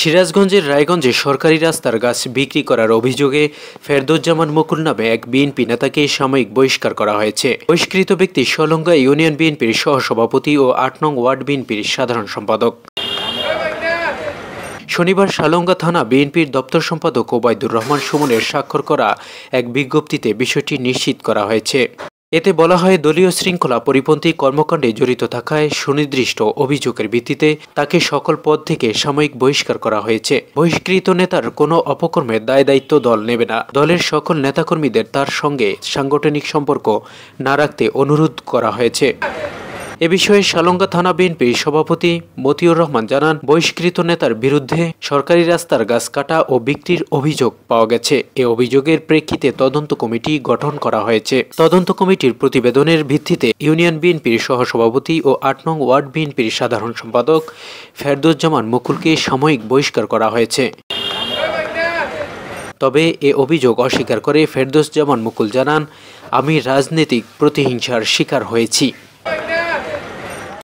সিরাজগঞ্জের রায়গঞ্জে সরকারি রাস্তার গাছ বিক্রি করার অভিযোগে ফেরদৌজ্জামান মুকুল নামে এক বিএনপি নেতাকে সাময়িক বহিষ্কার করা হয়েছে। বহিষ্কৃত ব্যক্তি সলঙ্গা ইউনিয়ন বিএনপির সহসভাপতি ও ৮ নং ওয়ার্ড বিএনপির সাধারণ সম্পাদক। শনিবার সালঙ্গা থানা বিএনপির দপ্তর সম্পাদক ওবায়দুর রহমান সুমনের স্বাক্ষর করা এক বিজ্ঞপ্তিতে বিষয়টি নিশ্চিত করা হয়েছে। এতে বলা হয়, দলীয় শৃঙ্খলা পরিপন্থী কর্মকাণ্ডে জড়িত থাকায় সুনির্দিষ্ট অভিযোগের ভিত্তিতে তাকে সকল পদ থেকে সাময়িক বহিষ্কার করা হয়েছে। বহিষ্কৃত নেতার কোনো অপকর্মের দায়-দায়িত্ব দল নেবে না। দলের সকল নেতাকর্মীদের তার সঙ্গে সাংগঠনিক সম্পর্ক না রাখতে অনুরোধ করা হয়েছে। এ বিষয়ে সালঙ্গা থানা বিএনপির সভাপতি মতিউর রহমান জানান, বহিষ্কৃত নেতার বিরুদ্ধে সরকারি রাস্তার গাছ কাটা ও বিক্রির অভিযোগ পাওয়া গেছে। এ অভিযোগের প্রেক্ষিতে তদন্ত কমিটি গঠন করা হয়েছে। তদন্ত কমিটির প্রতিবেদনের ভিত্তিতে ইউনিয়ন বিএনপির সহসভাপতি ও ৮ নং ওয়ার্ড বিএনপির সাধারণ সম্পাদক ফেরদৌজ্জামান মুকুলকে সাময়িক বহিষ্কার করা হয়েছে। তবে এ অভিযোগ অস্বীকার করে ফেরদৌজ্জামান মুকুল জানান, আমি রাজনৈতিক প্রতিহিংসার শিকার হয়েছি।